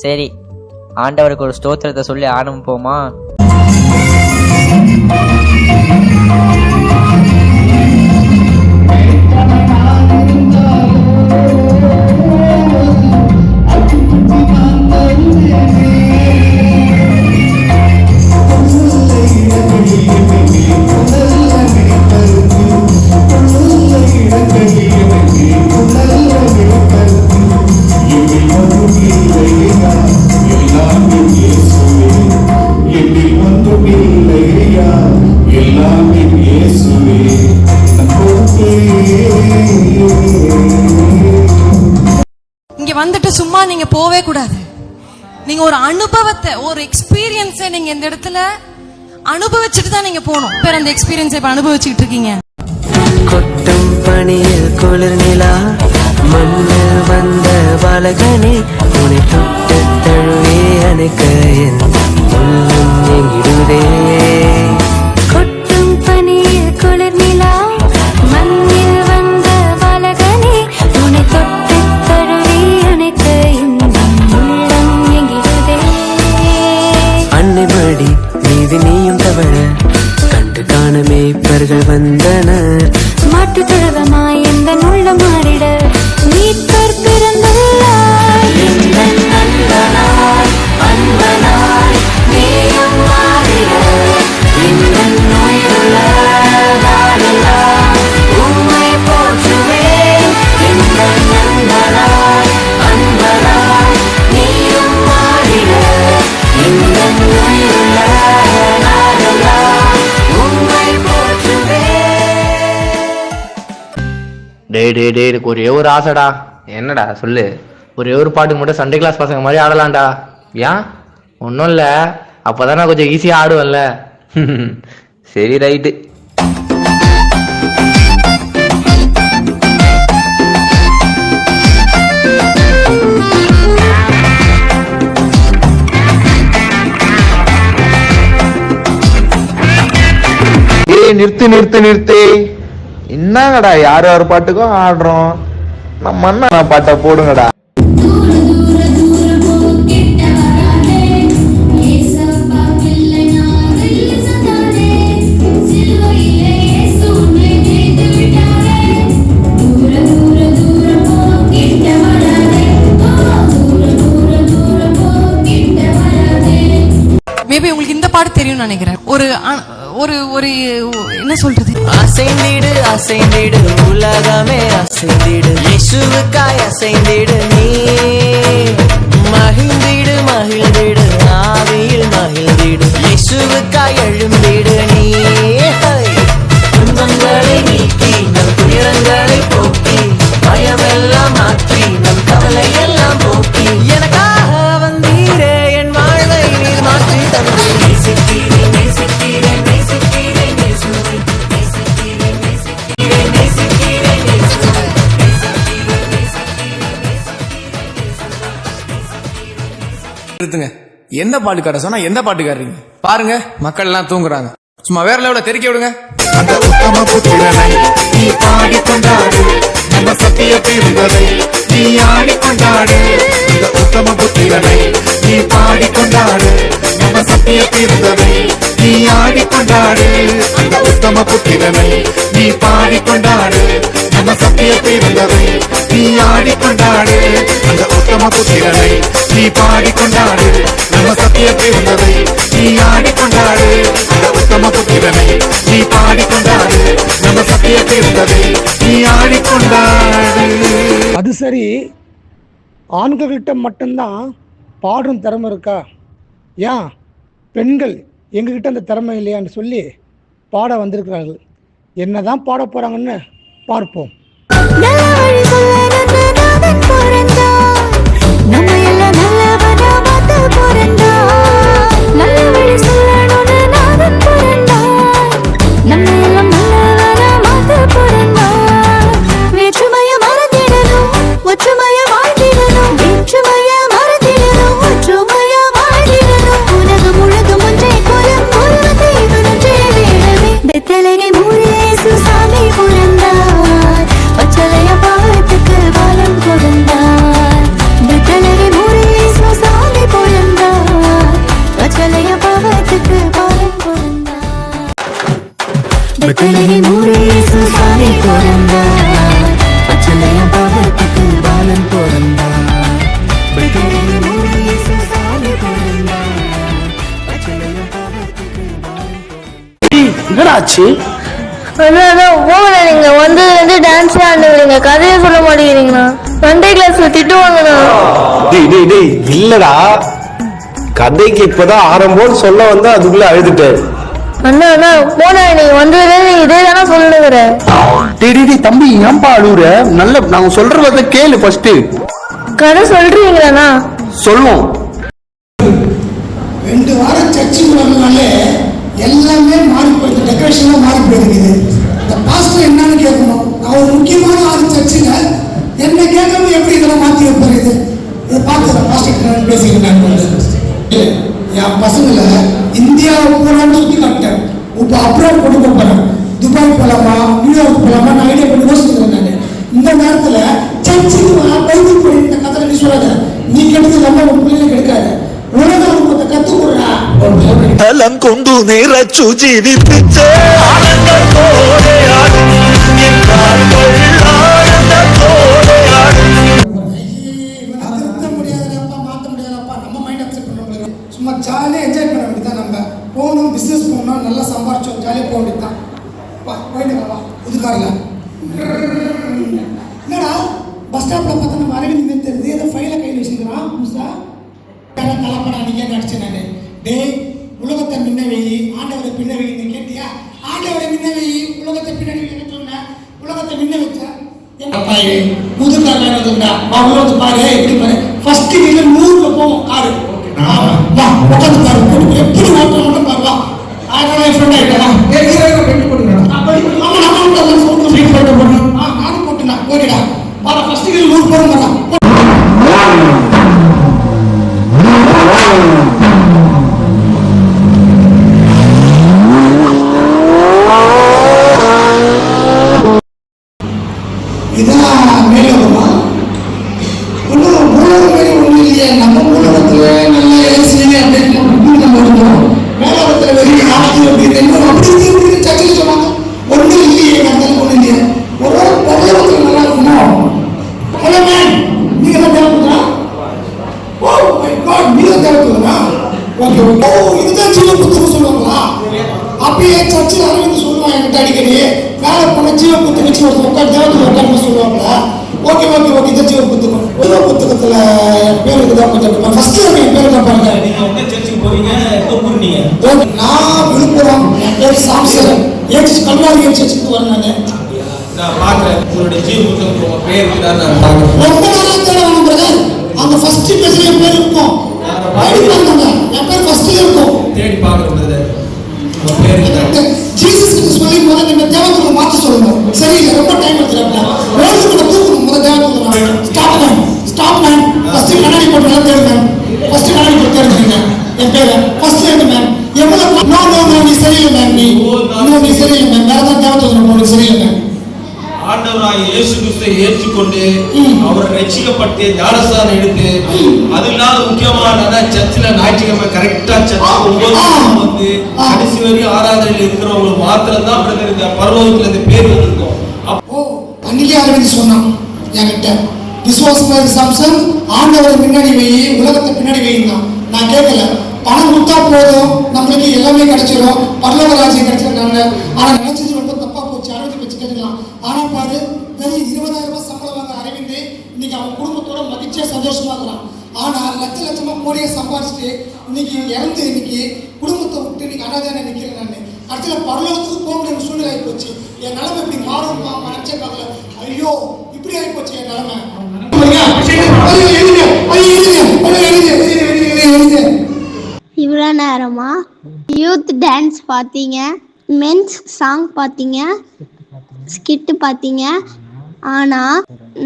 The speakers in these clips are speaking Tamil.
சரி, ஆண்டவருக்கு ஒரு ஸ்தோத்திரத்தை சொல்லி ஆரம்பிப்போமா? இங்க வந்துட்டு சும்மா நீங்க போவே கூடாது. நீங்க ஒரு அனுபவத்தை, ஒரு எக்ஸ்பீரியன்ஸை நீங்க இந்த இடத்துல அனுபவிச்சுட்டு தான் நீங்க போகணும். பேர் அந்த எக்ஸ்பீரியன்ஸை இப்ப அனுபவிச்சுட்டு இருக்கீங்க. கொட்டும் பனியில் குளிர் நிலா மண்ணில் வந்த பாலகனே உன்னை தொட்டு தழுவே அணைக்க என் உள்ளம் எங்கிடுதே. கொட்டும் பனியில் குளிர் நிலா மண்ணில் வந்த பாலகனே உன்னை தொட்டு தழுவே அணைக்க என் உள்ளம் எங்கிடுதே. அன்னை மடி மீது நீயும் தவழ கண்டு காண மேய்ப்பர்கள் வந்தனர். மாட்டு தொழுவமாய் எந்த உள்ளம் மாறிட மீட்பர் பிறந்துள்ளார். எங்கள் நண்பனாய் அன்பனாய் நீயும் மாறிட எங்கள் நோயுள்ள நாளெல்லாம் உம்மை போற்றுவேன். எங்கள் நண்பனாய் அன்பனாய் நீயும் மாறிட எங்கள் நோயுள்ள நாளெல்லாம் உம்மை போற்றுவேன். டே ஒரே ஒரு ஆசைடா. என்னடா சொல்லு. ஒரே ஒரு பாட்டுக்கு மட்டும் சண்டே கிளாஸ் பசங்க மாதிரி ஆடலாம்டா. ஏன்? ஒன்றும் இல்லை, அப்போதான் நான் கொஞ்சம் ஈஸியாக ஆடுவேன்ல. சரி, ரைட்டு. நிறுத்து என்னங்கடா யார் யார் பாட்டுக்கும் ஆடுறோம். நம்ம அண்ணா பாட்டை போடுங்கடா. மேபி உங்களுக்கு இந்த பாட்டு தெரியும்னு நினைக்கிறேன். ஒரு ஒரு ஒரு என்ன சொல்றது, அசைந்திடு அசைந்திடு உலகமே அசைந்திடு இயேசுவுக்காய் அசைந்திடு நீ. மகிழ்ந்திடு மகிழ்ந்திடு ஆவியில் மகிழ்ந்திடு இயேசுவுக்காய் எழும்பிடு நீ. துன்பங்களை நீக்கி நம் துயரங்களை போக்கி பயமெல்லாம் மாற்றி நம் கவலை எல்லாம் போக்கி எனக்காக வந்தீரே என் வாழ்வை நீர் மாற்றி தந்து. நேசிக்கிறேன் நேசிக்கிறேன் நேசிக்கிறேன் இயேசுவை நேசிக்கிறேன் நேசிக்கிறேன் நேசிக்கிறேன் இயேசுவை நிறுத்துங்க. எந்த பாட்டுக்கார சொன்னா எந்த பாட்டுக்காரீங்க பாருங்க. மக்கள் எல்லாம் தூங்குறாங்க. சும்மா வேற லெவல தெரிக்க விடுங்க. அந்த உத்தம புத்திரனை நீ பாடி கொண்டாடு, நம்ம சத்திய பிரிந்ததை நீ ஆடி கொண்டாடு. அந்த உத்தம புத்திரனை நீ பாடி கொண்டாடு, நம்ம சத்திய பிரிந்ததை நீ ஆடி கொண்டாடு. அந்த உத்தம புத்திரனை நீ பாடி கொண்டாடு, நம்ம சத்திய பிரிந்ததை நீ ஆடி கொண்டாடு. அந்த உத்தம புத்திரனை நீ பாடி கொண்டாடு, நம்ம சத்திய பிரிந்ததை நீ ஆடி கொண்டாடு. அந்த உத்தம புத்திரனை நீ பாடி கொண்டாடு, நம்ம சத்திய பிரிந்ததை நீ ஆடி கொண்டாடு. அது சரி, ஆண்கள்கிட்ட மட்டும்தான் பாடும் திறமை இருக்கா? ஏன் பெண்கள் எங்ககிட்ட அந்த திறமை இல்லையான்னு சொல்லி பாட வந்திருக்கிறார்கள். என்னதான் பாட போறாங்கன்னு பார்ப்போம். மூரே சுசாமி புரந்தார் பச்சலைய பெத்தலகின் ஊரே இயேசு சாமி பிறந்தார் பச்சளையம் பாவத்துக்கு பாலன் பிறந்தார் பெத்தலகின் ஊரே இயேசு சாமி பிறந்தார் பச்சளையம் பாவத்துக்கு பாலன் பிறந்தார். என்னடாச்சு? நீங்க வந்து டான்ஸ் ஆடுவீங்க, கதையை சொல்ல மாட்டேங்கிறீங்களா? சண்டே கிளாஸ்ல திட்டுவாங்கண்ணா. இல்லடா, கதைக்கு இப்பதான் ஆரம்பம்னு சொல்ல வந்தா அதுக்குள்ள அழுதுட்டேன். அண்ணா போனா நீங்க வந்ததுல இதே தானே சொல்லுகிறேன். தம்பி ஏன்பா அழுகுற? நல்ல நாங்க சொல்றத கேளு ஃபர்ஸ்ட். கதை சொல்றீங்களாண்ணா? சொல்லுவோம். 2 வாரம் சர்ச்சுக்கு வரனாலே எல்லாமே மாறி போயிடுது, டெக்கரேஷன்லாம் மாறி போயிருக்குது. இந்த பாஸ்டர் என்னன்னு கேட்கணும். நான் ஒரு முக்கியமான ஆள் சர்ச்சுங்க, என்ன கேட்காம எப்படி இதெல்லாம் மாற்றி வைப்பாரு? இதை பார்த்து பாஸ்டர் பேசிக்கிறேன். என் பசங்களை இந்தியாவை பூரான்னு சுற்றி காட்டேன். இப்போ அப்ராட் கொடுக்க போறேன். துபாய் போலாமா, நியூயார்க் போலாமா, நான் ஐடியா பண்ணி யோசிக்கிறேன். நான் இந்த நேரத்தில் சர்ச்சுக்கு பைபிள் படி இந்த கதை நீ சொல்லாத, நீ கெடுத்து நம்ம உன் பிள்ளைங்க கெடுக்காத. உலகம் கத்து கொடுறா. தலம் கொண்டு நேரச்சு ஜீவிப்பிச்சே சும்மா ஜாலியாக என்ஜாய் பண்ண வேண்டியதான். நம்ம போகணும், பிஸ்னஸ் போகணும், நல்லா சம்பாரிச்சோம், ஜாலியாக போக வேண்டியதான். போயிட்டு புதுக்காரில் என்னடா பஸ் ஸ்டாப்பில் பார்த்தா நம்ம அரவிந்த் தெரியுது, ஏதோ ஃபைலை கையில் வச்சுக்கிறான் புதுசா. கலப்படா நீங்க நடிச்சேன் நான். டேய், உலகத்தை முன்ன வை, ஆண்டவரை பின்ன வைன்னு கேட்டியா? ஆண்டவரை முன்ன வை, உலகத்தை பின்னாடி வைக்க சொன்ன. உலகத்தை முன்ன வச்ச புதுக்காரா உலகத்தை பாரு, எப்படி பாரு. ஃபர்ஸ்ட் வீடு 100ல போவோம் காரு. வா உட்காந்து பாரு, எப்படி ஓட்டணும்னு பாருவா. அதனால என் ஃப்ரெண்ட் ஆயிட்டா நானும் போட்டுனா ஓகேடா. பாரு ஃபர்ஸ்ட் வீடு 100 போறோம். இதான் மேலோகமா? ஒன்றும் மூலகம் மாதிரி ஒன்றும் இல்லையே. நம்ம மூலகத்தில் நல்ல ஏசியே அப்படின்னு நம்ம இருந்தோம். மேலோகத்தில் வெளியே காற்று அப்படின்னு அப்படி சர்ச்சை சொன்னாங்க. ஒன்றும் இல்லையே, நடந்தாலும் ஒன்றும் இல்லையே. ஒரு பரலோகத்தில் நல்லா இருக்குமோ? ஹலோ மேன், நீங்க தான் தேவைப்படுறா? ஓ மை காட், நீங்க தேவைப்படுறா? Okay okay. ஓ, இதுதான் ஜீவ புத்தகம் சொல்லுவாங்களா? அப்பயே சர்ச்சில் அரவிந்த் சொல்லுவாங்க என்கிட்ட அடிக்கடி, வேலை பண்ண ஜீவ புத்தகம் வச்சு ஒரு உட்காந்து தேவத்தில் உட்காந்து சொல்லுவாங்களா? ஓகே ஓகே ஓகே, இதான் ஜீவ புத்தகம். ஜீவ புத்தகத்தில் என் பேர் இருக்குதான் கொஞ்சம் ஃபர்ஸ்ட் என் பேர் தான் பாருங்க. நான் விழுப்புரம், என் பேர் சாம்சன். கல்வாரி சர்ச்சுக்கு வரேன் நான். பாக்குறேன் உங்களுடைய ஜீவ புத்தகம் பேர் இருக்குதான் நான் பாக்குறேன். ரொம்ப நாளாக தேட வேணும் பிரதர். அந்த ஃபர்ஸ்ட் பேஜ்ல என் பேர் இருக்கும். என் பேர் ஃபர்ஸ்ட்ல இருக்கும். தேடி பாக்குறேன் பிரதர். ஜீசஸ் கிட்ட சொல்லி முதல்ல நீங்க தேவத்துக்கு மாற்ற சொல்லணும். சரியில்லை, ரொம்ப டைம் எடுத்துறாங்க. ரோடு கூட தூக்கணும் முதல்ல தேவத்துக்கு. ஸ்டாப் மேன் ஃபர்ஸ்ட் கண்ணாடி போட்டு நல்லா தேடுங்க. ஃபர்ஸ்ட் கண்ணாடி போட்டு தேடுங்க. என் பேரை ஃபர்ஸ்ட் எடுங்க மேம். எவ்வளவு நோ நீ சரியில்லை மேம். நீ சரியில்லை மேம். வேற தான் தேவத்துக்கு போட்டு சரியில்லை மேம். ஆண்டவராகிய இயேசு கிறிஸ்துவை ஏற்றுக்கொண்டு அவரை ரட்சிக்கப்பட்டு ஞானஸ்தானம் எடுத்து அது இல்லாத முக்கியமான சர்ச்சில் ஞாயிற்றுக்கிழமை கரெக்டா சர்ச்சுக்கு 9 வந்து கடைசி வரையும் ஆராதனையில் இருக்கிறவங்களுக்கு மாத்திரம் தான் பிரதர் இந்த பரலோகத்துல இந்த பேர் வந்திருக்கும். அப்போ அன்னைக்கே அரவிந்த் சொன்னான் என்கிட்ட, விசுவாசமாக சாம்சன் ஆண்டவரை முன்னாடி வை, உலகத்தை பின்னாடி வைங்க. நான் கேட்கல, பணம் கொடுத்தா போதும் நம்மளுக்கு எல்லாமே கிடைச்சிடும், பரலோக ராஜ்யம் கிடைச்சிருக்காங்க. ஆனா நினைச்சது ரொம்ப தப்பா போச்சு. அரவிந்த் வச்சு கேட்கலாம். ஆனா பாரு, வெறும் 20,000 ரூபாய் சம்பளம் வாங்க அரவிந்த் இன்னைக்கு அவன் குடும்பத்தோட மகிழ்ச்சியா சந்தோஷமா இருக்கிறான். ஆனா லட்சமா கோடியை சம்பாதிச்சுட்டு இன்னைக்கு இறந்து இன்னைக்கு குடும்பத்தை விட்டு இன்னைக்கு அனாதையான நிக்கிறேன். நான் கடைசியில பரலோகத்துக்கு போக முடியாத சூழ்நிலை ஆகி போச்சு. என் நிலைமை இப்படி மாறும் நினைச்சே பார்க்கல. ஐயோ, இப்படி ஆகி போச்சு என் நிலைமை. இவ்வளோ நேரமா யூத் டான்ஸ் பார்த்தீங்க, மென்ஸ் சாங் பார்த்தீங்க, ஸ்கிட்டு பார்த்தீங்க. ஆனால்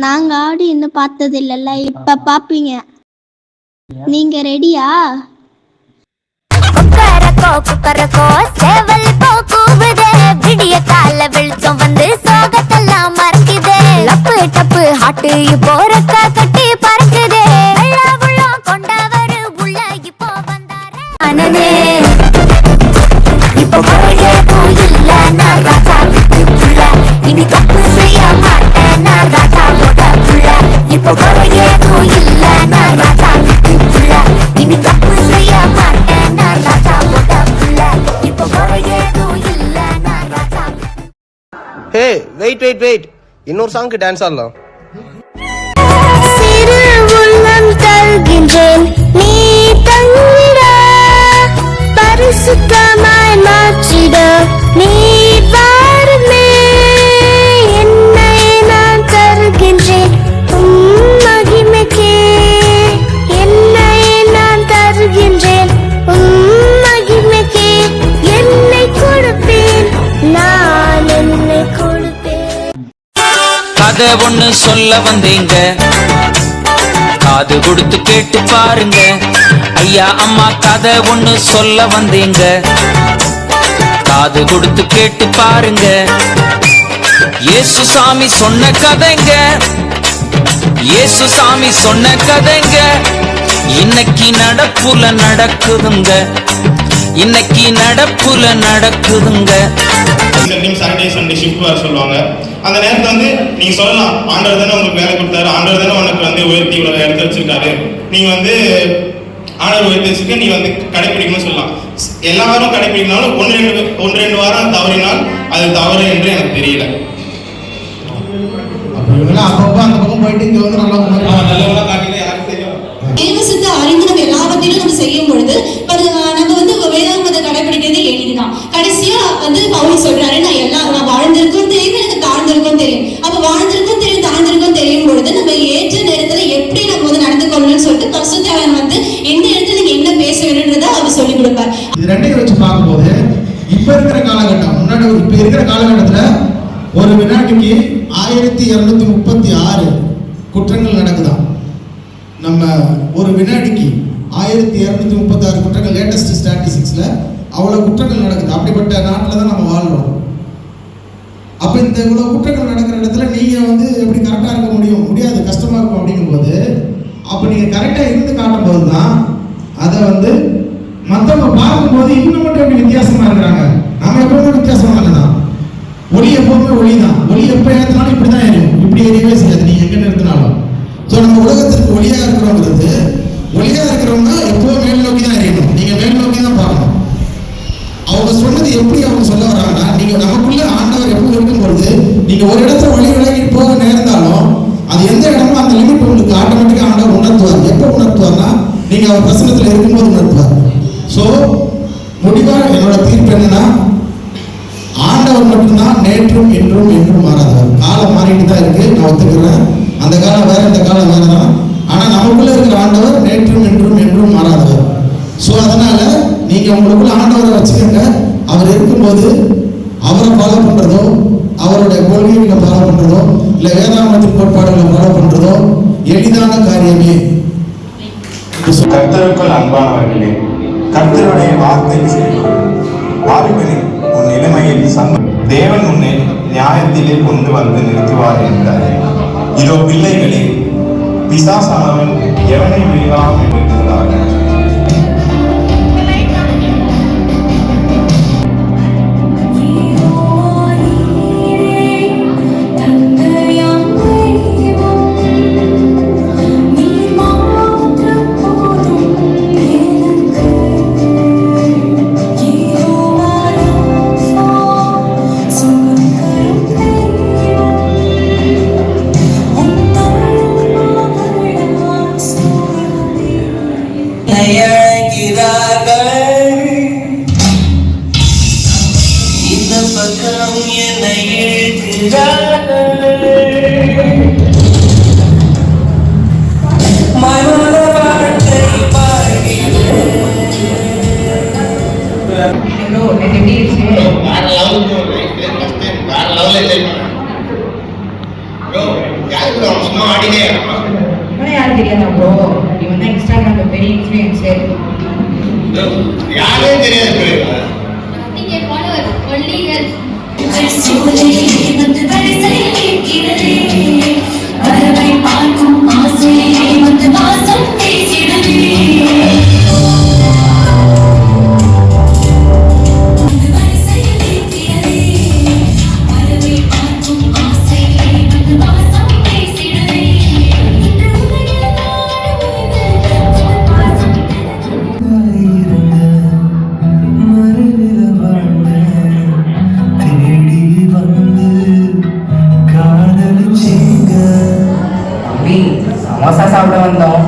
நாங்கள் ஆடி இன்னும் பார்த்தது இல்லைல்ல, இப்போ பார்ப்பீங்க. நீங்கள் ரெடியா? சேவல் போக்குதே, விடிய கால வெளிச்சம் வந்து சோகத்தெல்லாம் மறக்குதே. லப்பு டப்பு ஹாட்டு இப்போ ரெக்க கட்டி பறக்குதே. கொண்டவரு உள்ள இப்போ வந்தாரே. இப்போ இல்ல நான் ராஜா குறை ஏதும் இல்ல நான் ராஜா வீட்டுக்குள்ள இனி தப்பு செய்ய மாட்டேன் நான் ராஜா போட்டப்புள்ள இப்போ குறை ஏதும் இல்ல நான் ராஜா. ஹே வெயிட் இன்னொரு சாங்க்கு டான்ஸ் ஆடலாம். சிறு உள்ளம் தருகின்றேன் நீ தங்கிட பரிசுத்தமாய் மாற்றிட நீ வாருமே என்னை நான் தருகின்றேன் மகிமைக்கே என்னை நான் தருகின்றேன் மகிமைக்கே என்னை கொடுப்பேன் நான் என்னை கொடுப்பேன். கதை ஒண்ணு சொல்ல வந்தீங்க காது கொடுத்து கேட்டு பாருங்க. ஐயா அம்மா கதை ஒண்ணு சொல்ல வந்தீங்க காது கொடுத்து கேட்டு பாருங்க. இயேசு சாமி சொன்ன கதைங்க இயேசு சாமி சொன்ன கதைங்க இன்னைக்கு நடப்புல நடக்குதுங்க இன்னைக்கு நடப்புல நடக்குதுங்க. சாட்டர்டே சண்டே ஷிஃப்ட் வர சொல்லுவாங்க. அந்த நேரத்துல வந்து நீங்க சொல்லலாம் ஆண்டவர் தானே உங்களுக்கு வேலை கொடுத்தாரு, ஆண்டவர் தானே உனக்கு வந்து உயர்த்தி இவ்வளவு இடத்த வச்சிருக்காரு, நீங்க வந்து ஆண்டவர் உயர்த்தி வச்சிருக்க நீ வந்து கடைபிடிக்கணும்னு சொல்லலாம். எல்லா வாரம் கடைபிடிக்கனாலும் ஒன்று ரெண்டு வாரம் தவறினால் அது தவறு என்று எனக்கு தெரியல. அப்பப்போ அந்த பக்கம் போயிட்டு இங்க வந்து நல்லவங்களா காட்டில யாருக்கு தெரியும். தேவசித்த அறிந்து நம்ம எல்லாவற்றையும் நம்ம செய்யும் பொழுது நம்ம வந்து வேதாகமத்தை கடைபிடிக்கிறது எளிதுதான். கடைசியா வந்து பவுல் சொல்றாரு நான் வாழ்ந்திருக்கும் தெரியும் எனக்கு தாழ்ந்திருக்கும் தெரியும். அப்ப வாழ்ந்திருக்கும் தெரியும் தாழ்ந்திருக்கும் தெரியும் பொழுது நம்ம ஏற்ற நேரத்துல எப்படி நம்ம வந்து நடந்து கொள்ளணும்னு சொல்லிட்டு பரிசுத்தவான் வந்து எந்த இடத்துல நீங்க என்ன பேச வேணும்ன்றதை அவர் சொல்லிக் கொடுப்பார். இது ரெண்டையும் வச்சு பார்க்கும்போது இப்ப இருக்கிற காலகட்டம் முன்னாடி இப்ப இருக்கிற காலகட்டத்துல ஒரு வினாடிக்கு 1236 குற்றங்கள் நடக்குதான். நம்ம ஒரு வினாடிக்கு 1236 குற்றங்கள் லேட்டஸ்ட் ஸ்டாட்டிஸ்டிக்ஸ்ல அவ்வளவு குற்றங்கள் நடக்குது. அப்படிப்பட்ட நாட்டில் தான் நம்ம வாழ்றோம். அப்ப இந்த இவ்வளவு குற்றங்கள் நடக்கிற இடத்துல நீங்க வந்து எப்படி கரெக்டா இருக்க முடியாது, கஷ்டமா இருக்கும். அப்படிங்கும்போது அப்ப நீங்க கரெக்டா இருந்து காட்டும் போதுதான் அதை வந்து மற்றவங்க பார்க்கும்போது இன்னும் மட்டும் எப்படி வித்தியாசமா இருக்கிறாங்க. நாம எப்பவுமே வித்தியாசமா தான். ஒளி எப்பவுமே ஒளிதான். ஒளி எப்ப ஏற்றினாலும் இப்படிதான் எரியும், இப்படி எரியவே செய்யாது நீங்க எங்க நிறுத்தினாலும். ஸோ நம்ம உலகத்திற்கு ஒளியா இருக்கிறவங்கிறது ஒளியா இருக்கிறவங்க எப்பவும் மேல் நோக்கி தான் எரியணும். நீங்க மேல் நோக்கி தான் பார்க்கணும். அவங்க சொன்னது எப்படி அவங்க சொல்ல வர்றாங்கன்னா நீங்க நமக்குள்ள ஆண்டவர் எப்பவும் இருக்கும்பொழுது நீங்க ஒரு இடத்துல வழி விலகி போக நேர்ந்தாலும் அது எந்த இடமோ அந்த லிமிட் உங்களுக்கு ஆட்டோமேட்டிக்கா ஆண்டவர் உணர்த்துவார். எப்போ உணர்த்துவார்னா நீங்க அவர் பிரசனத்துல இருக்கும்போது உணர்த்துவார். ஸோ முடிவா என்னோட தீர்ப்பு என்னன்னா ஆண்டவர் மட்டும்தான் நேற்றும் இன்றும் என்றும் மாறாதவர். காலம் மாறிட்டு தான் இருக்கு, நான் ஒத்துக்கிறேன். அந்த காலம் வேற இந்த காலம் வேற தான். ஆனா நமக்குள்ள இருக்கிற ஆண்டவர் நேற்றும் இன்றும் என்றும் மாறாதவர். ஸோ அதனால நீங்க உங்களுக்குள்ள ஆண்டவரை வச்சுக்கோங்க. அவர் இருக்கும்போது அவரை ஃபாலோ பண்றதோ அவருடைய கொள்கைகளை ஃபாலோ பண்றதோ இல்ல வேதாகமத்தின் கோட்பாடுகளை ஃபாலோ பண்றதோ எளிதான காரியமே. கர்த்தருக்குள் அன்பானவர்களே, கர்த்தருடைய வார்த்தை வாலிபனே உன் நிலைமையில் தேவன் உன்னை நியாயத்திலே கொண்டு வந்து நிறுத்துவார் என்றார். இதோ பிள்ளைகளே, பிசாசானவன் எவனை விழலாம் என்று இருக்கிறார்கள். இந்த பக்கம் என்னை இழுக்கிறார்கள். மனோர வாழ்க்கை யாரு தெரியாதா ப்ரோ? இவன் தான் இன்ஸ்டாகிராம்ல பெரிய இன்ஃப்ளூயன்சர். யாரே தெரியாது. சமோசா சாப்பிட வந்தோம்.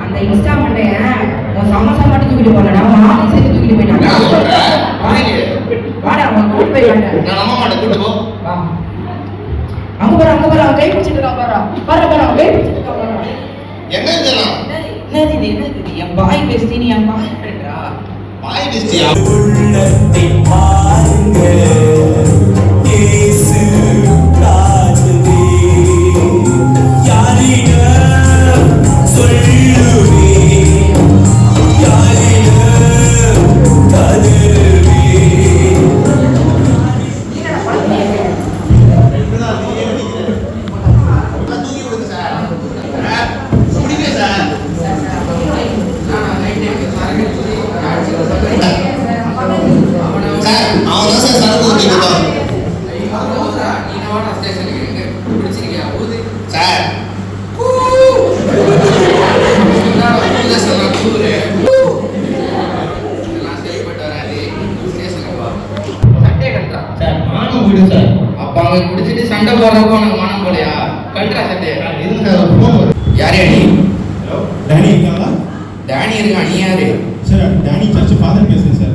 அந்த இன்ஸ்டா மண்டையன் உன் சமோசா மட்டும் தூக்கிட்டு போனடா, மாலையும் சேர்த்து தூக்கிட்டு போயிட்டாங்க. வாடா, அவன் கூட்டு போயிட்டாங்க. வா. அங்க பாரு, அவன் கை பிடிச்சிட்டு இருக்கான் பாரு. அவன் கை பிடிச்சிட்டு இருக்கான் பாரு. என்னது இது? என் பாய் பெஸ்டி, நீ என் பாய் ஃப்ரெண்டா? அப்ப அவங்க குடிச்சிட்டு சண்டை போடுறப்போ உனக்கு மனம் போலையா? கல்றா சட்டை. யாரே நீ? டேனி இருக்காங்களா? டேனி இருக்கான். நீ யாரு? சார் டேனி சர்ச் ஃபாதர் பேசுறேன் சார்.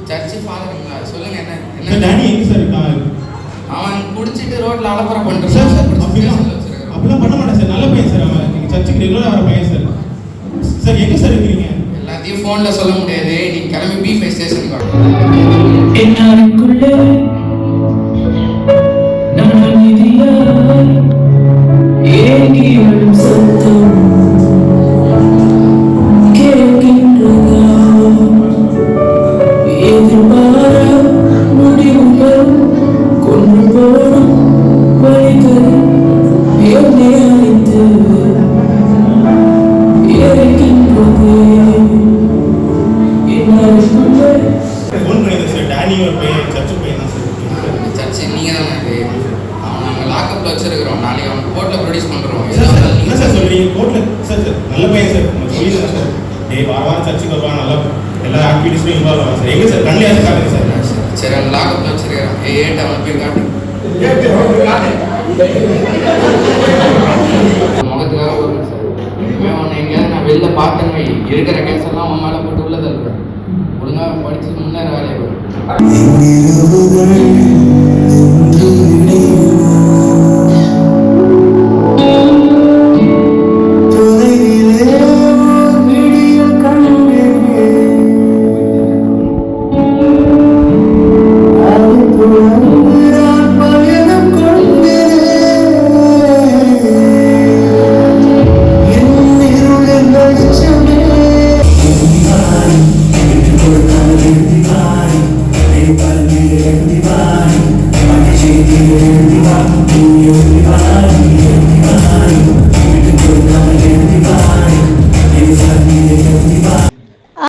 சர்ச்சு ஃபாதருங்களா? சொல்லுங்க என்ன சார் என்ன? டேனி எங்க சார் இருக்காங்க? அவன் குடிச்சிட்டு ரோட்ல அலப்பற பண்றான். சார் அப்படிலாம் பண்ண மாட்டேன் சார். நல்ல பையன் சார். அவன் எங்க சர்ச்சுக்கு ரெகுலரா வர பையன் சார். சார் எங்க சார் இருக்கீங்க? எல்லாத்தையும் போன்ல சொல்ல முடியாது. நீ கிளம்பி B5 ஸ்டேஷனுக்கு வா. என்னாருக்குள்ளே நான் நிதியாய் ஏங்கி வரும் சத்தம் கேட்கின்றதா? எதிர்பார முடிவுகள் கொண்டு போடும் வழிகள் என்னை அழைத்து இருக்கின்றது. என்னாருக்குள்ளே ஃபோன் பண்ணியிருந்தேன் சார். டேனி ஒரு பையன் சர்ச்சுக்கு பையன் தான் சார். சர்ச்சு நீங்க தான் அவன் நாங்க லாக்அப்ல வச்சிருக்கிறோம். நாளைக்கு அவன் கோர்ட்ல ப்ரொடியூஸ் பண்றோம். என்ன சார் சொல்றீங்க? கோர்ட்ல சார் நல்ல பையன் சார். சொல்லிடுறேன் சார். வாரம் சர்ச்சுக்கு வருவான். நல்லா எல்லா ஆக்டிவிட்டிஸ்லையும் இன்வால்வ் ஆகும் சார். எங்க சார் கண்ணியாச்சும் காட்டுங்க சார். சரி அவன் லாக்அப்ல வச்சிருக்கிறான். ஏட்ட அவன் போய் காட்டு. முகத்துக்காக வருவேன் சார். இனிமே உன்னை எங்கேயாவது நான் வெளில பார்த்தேன் வை, இருக்கிற கேஸ் எல்லாம் உன் மேலே போட்டு உள்ள தருவேன். ஒழுங்காக படிச்சு முன்னேற வேலையை வரும். Bye.